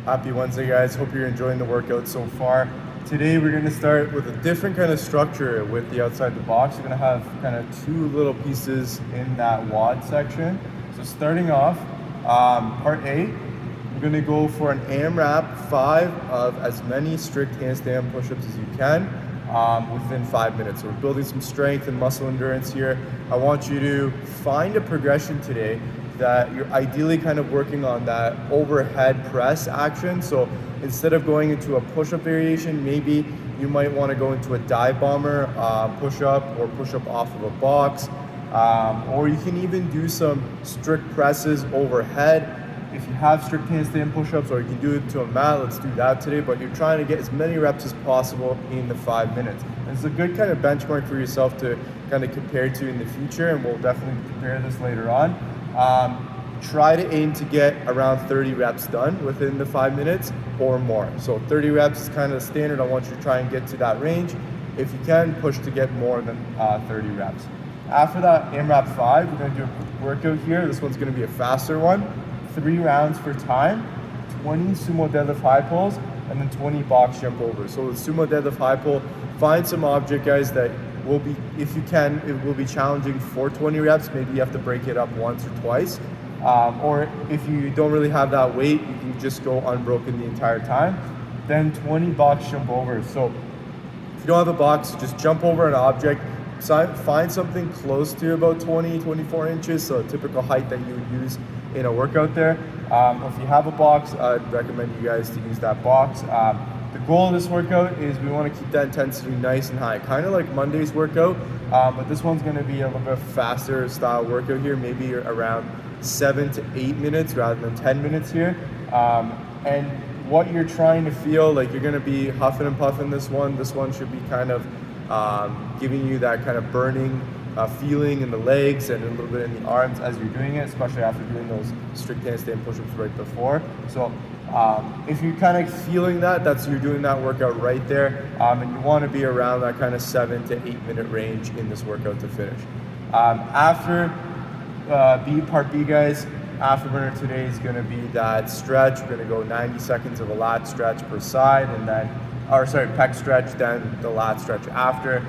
Happy Wednesday, guys. Hope you're enjoying the workout so far. Today we're going to start with a different kind of structure with the outside the box. We're going to have kind of two little pieces in that WOD section. So starting off, part A, we're going to go for an AMRAP 5 of as many strict handstand push-ups as you can within 5 minutes. So we're building some strength and muscle endurance here. I want you to find a progression today that you're ideally kind of working on that overhead press action. So instead of going into a push-up variation, maybe you might want to go into a dive bomber push-up or push-up off of a box, or you can even do some strict presses overhead. If you have strict handstand push-ups, or you can do it to a mat, let's do that today, but you're trying to get as many reps as possible in the 5 minutes. And it's a good kind of benchmark for yourself to kind of compare to in the future, and we'll definitely compare this later on. Try to aim to get around 30 reps done within the 5 minutes or more. So 30 reps is kind of the standard. I want you to try and get to that range. If you can, push to get more than 30 reps. After that AMRAP 5, we're going to do a quick workout here. This one's going to be a faster one. 3 rounds for time, 20 sumo deadlift high pulls, and then 20 box jump overs. So the sumo deadlift high pull, find some object, guys, that will be, if you can, it will be challenging for 20 reps. Maybe you have to break it up once or twice. Or if you don't really have that weight, you can just go unbroken the entire time. Then 20 box jump overs. So if you don't have a box, just jump over an object. Find something close to about 20, 24 inches, so a typical height that you would use in a workout there. If you have a box, I'd recommend you guys to use that box. The goal of this workout is we want to keep that intensity nice and high, kind of like Monday's workout, but this one's going to be a little bit faster style workout here, maybe around 7 to 8 minutes rather than 10 minutes here. And what you're trying to feel, like you're going to be huffing and puffing this one should be kind of giving you that kind of burning feeling in the legs and a little bit in the arms as you're doing it, especially after doing those strict handstand push-ups right before. So if you're kind of feeling that, you're doing that workout right there, and you want to be around that kind of 7 to 8 minute range in this workout to finish. After part B, guys, afterburner today is going to be that stretch. We're going to go 90 seconds of a lat stretch per side, and then, pec stretch, then the lat stretch after.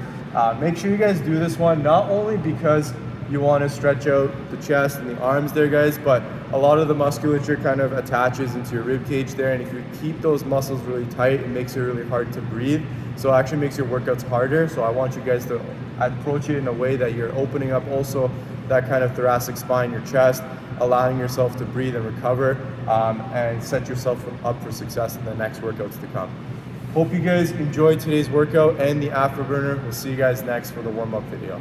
Make sure you guys do this one, not only because you want to stretch out the chest and the arms there, guys, but a lot of the musculature kind of attaches into your rib cage there, and if you keep those muscles really tight, it makes it really hard to breathe. So it actually makes your workouts harder. So I want you guys to approach it in a way that you're opening up also that kind of thoracic spine, your chest, allowing yourself to breathe and recover, and set yourself up for success in the next workouts to come. Hope you guys enjoyed today's workout and the afterburner. We'll see you guys next for the warm-up video.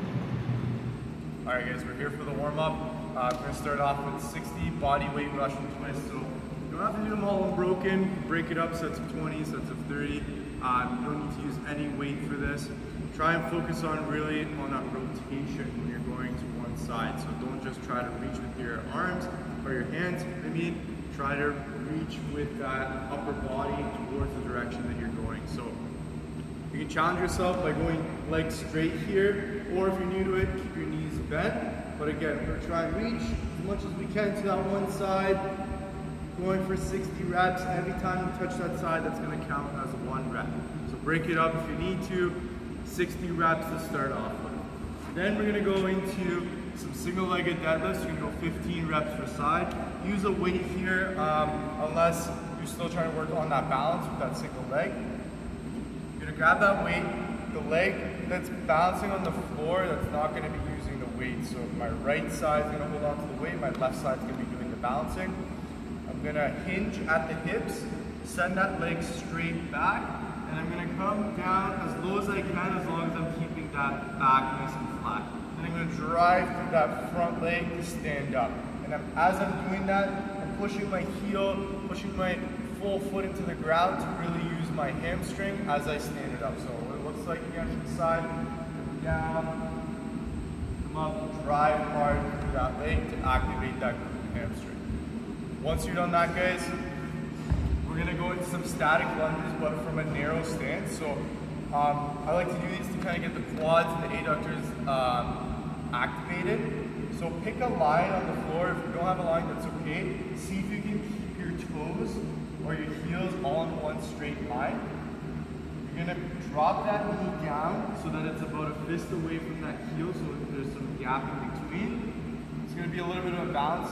All right, guys, we're here for the warm-up. We're gonna start off with 60 bodyweight Russian twists. So you don't have to do them all unbroken. Break it up, sets of 20, sets of 30. You don't need to use any weight for this. Try and focus on really on that rotation when you're going to one side. So don't just try to reach with your arms or your hands. Try to reach with that upper body towards the direction that you're going. So you can challenge yourself by going legs straight here, or if you're new to it, keep your knees bent. But again, we're going to try and reach as much as we can to that one side, going for 60 reps. Every time you touch that side, that's going to count as 1 rep. So break it up if you need to, 60 reps to start off with. Then we're going to go into some single-legged deadlifts. You're going to go 15 reps per side. Use a weight here unless you're still trying to work on that balance with that single leg. You're going to grab that weight. The leg that's balancing on the floor, that's not going to be using the weight. So my right side is going to hold on to the weight. My left side is going to be doing the balancing. I'm going to hinge at the hips, send that leg straight back, and I'm going to come down as low as I can, as long as I'm keeping that back nice and flat. And I'm going to drive through that front leg to stand up. And as I'm doing that, I'm pushing my heel, pushing my full foot into the ground to really use my hamstring as I stand it up. So what it looks like again from the side, come down, come up, drive hard through that leg to activate that hamstring. Once you're done that, guys, we're going to go into some static lunges, but from a narrow stance. So I like to do these to kind of get the quads and the adductors activated. So pick a line on the floor. If you don't have a line, that's okay. See if you can keep your toes or your heel heels all in one straight line. You're gonna drop that knee down so that it's about a fist away from that heel, so there's some gap in between. It's gonna be a little bit of a balance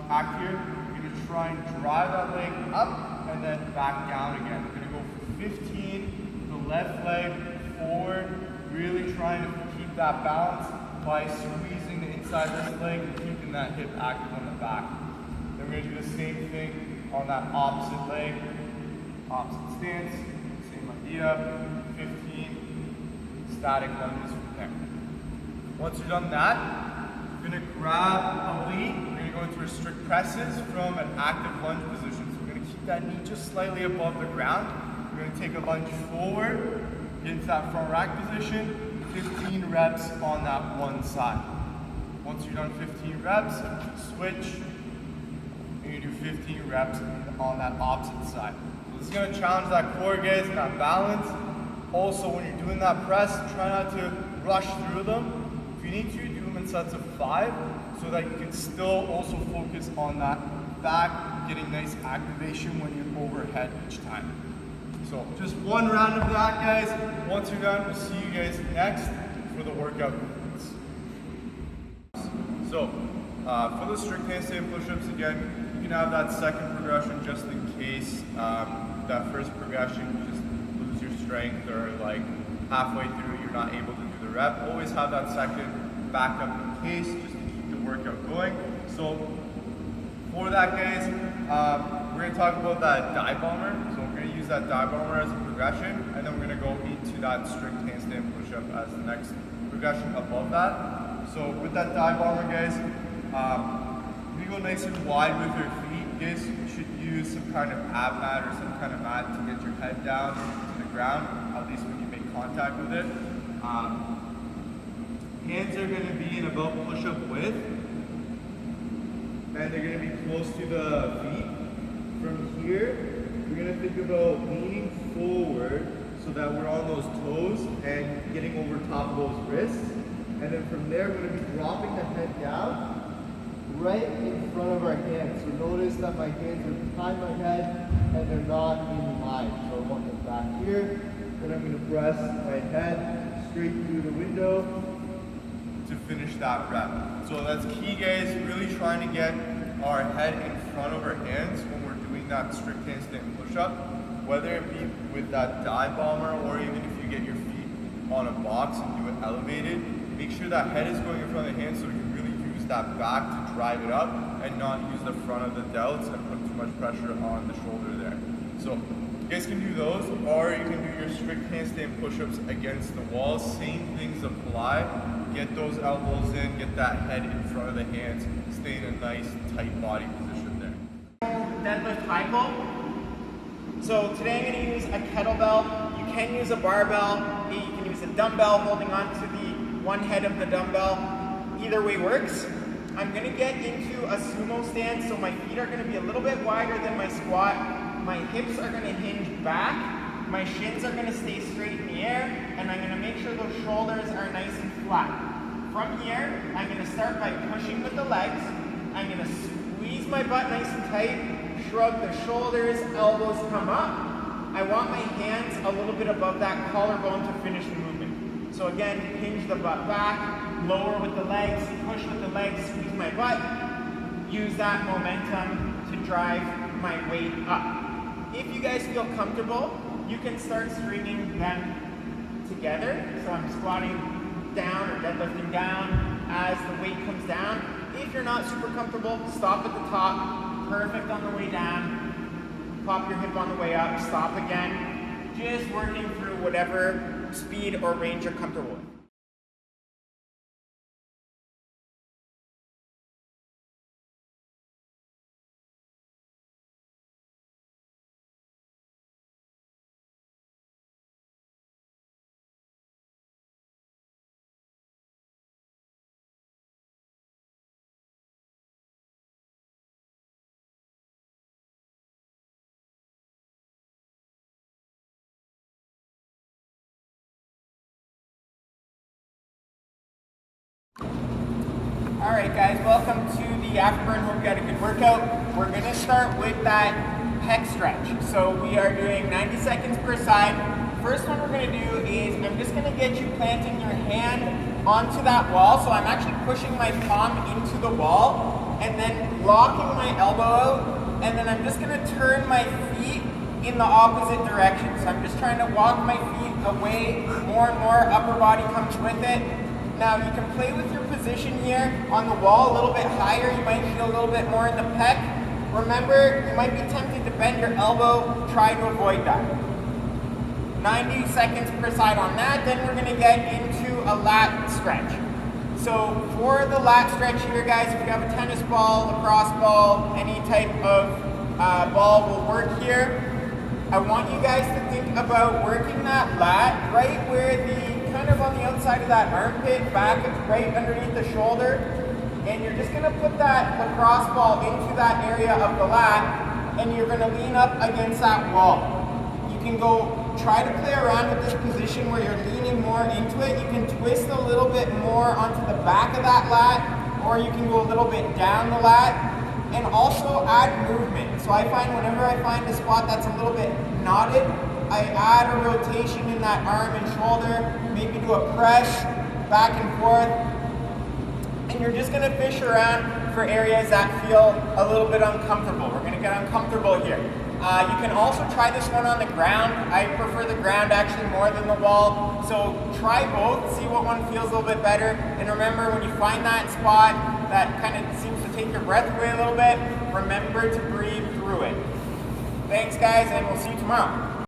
act here. You're gonna try and drive that leg up and then back down again. We're gonna go for 15, the left leg forward, really trying to keep that balance by squeezing the inside of this leg and keeping that hip active on the back. Then we're gonna do the same thing on that opposite leg, opposite stance. 15 static lunges from there. Once you've done that, you're going to grab a weight. You're going to go into restrict presses from an active lunge position. So we're going to keep that knee just slightly above the ground. We're going to take a lunge forward, get into that front rack position, 15 reps on that one side. Once you've done 15 reps, switch, and you do 15 reps on that opposite side. This is going to challenge that core, guys, and that balance. Also, when you're doing that press, try not to rush through them. If you need to, do them in sets of 5 so that you can still also focus on that back, getting nice activation when you're overhead each time. So just one round of that, guys. Once you're done, we'll see you guys next for the workout movements. So for the strict handstand push-ups, again, you can have that second progression just in case that first progression you just lose your strength, or like halfway through you're not able to do the rep. Always have that second backup in case, just to keep the workout going. So for that, guys, we're going to talk about that dive bomber. So we're going to use that dive bomber as a progression, and then we're going to go into that strict handstand push-up as the next progression above that. So with that dive bomber, guys, you go nice and wide with your feet. Guys, you should use some kind of ab mat or some kind of mat to get your head down to the ground, at least when you make contact with it. Hands are going to be in about push-up width, and they're going to be close to the feet. From here, we're going to think about leaning forward so that we're on those toes and getting over top of those wrists. And then from there, we're going to be dropping the head down right in front of our hands. So notice that my hands are behind my head and they're not in line. So I want them back here. Then I'm going to press my head straight through the window to finish that rep. So that's key, guys. Really trying to get our head in front of our hands when we're doing that strict handstand push-up. Whether it be with that dive bomber, or even if you get your feet on a box and do it elevated, make sure that head is going in front of the hands so we can really use that back to drive it up and not use the front of the delts and put too much pressure on the shoulder there. So you guys can do those, or you can do your strict handstand push-ups against the wall. Same things apply. Get those elbows in, get that head in front of the hands, stay in a nice tight body position there. Deadlift high pull. So today I'm going to use a kettlebell. You can use a barbell. You can use a dumbbell holding on to the one head of the dumbbell. Either way works. I'm going to get into a sumo stand, so my feet are going to be a little bit wider than my squat. My hips are going to hinge back. My shins are going to stay straight in the air, and I'm going to make sure those shoulders are nice and flat. From here, I'm going to start by pushing with the legs. I'm going to squeeze my butt nice and tight, shrug the shoulders, elbows come up. I want my hands a little bit above that collarbone to finish the movement. So again, hinge the butt back, lower with the legs, push with the legs, squeeze my butt. Use that momentum to drive my weight up. If you guys feel comfortable, you can start stringing them together. So I'm squatting down or deadlifting down as the weight comes down. If you're not super comfortable, stop at the top. Perfect on the way down. Pop your hip on the way up, stop again. Just working through whatever speed or range you're comfortable with. Alright guys, welcome to the afterburn. Hope you had a good workout. We're going to start with that pec stretch. So we are doing 90 seconds per side. First one we're going to do is I'm just going to get you planting your hand onto that wall. So I'm actually pushing my palm into the wall and then locking my elbow out. And then I'm just going to turn my feet in the opposite direction. So I'm just trying to walk my feet away more and more. Upper body comes with it. Now you can play with your position here on the wall a little bit higher. You might feel a little bit more in the pec. Remember, you might be tempted to bend your elbow. Try to avoid that. 90 seconds per side on that. Then we're going to get into a lat stretch. So for the lat stretch here, guys, if you have a tennis ball, lacrosse ball, any type of ball will work here. I want you guys to think about working that lat right where the kind of on the outside of that armpit, back right underneath the shoulder, and you're just going to put that lacrosse ball into that area of the lat, and you're going to lean up against that wall. You can go try to play around with this position where you're leaning more into it. You can twist a little bit more onto the back of that lat, or you can go a little bit down the lat, and also add movement. So I find whenever I find a spot that's a little bit knotted, I add a rotation in that arm and shoulder, maybe do a press back and forth, and you're just gonna fish around for areas that feel a little bit uncomfortable. We're gonna get uncomfortable here. You can also try this one on the ground. I prefer the ground actually more than the wall. So try both, see what one feels a little bit better. And remember, when you find that spot that kind of seems to take your breath away a little bit, remember to breathe through it. Thanks guys, and we'll see you tomorrow.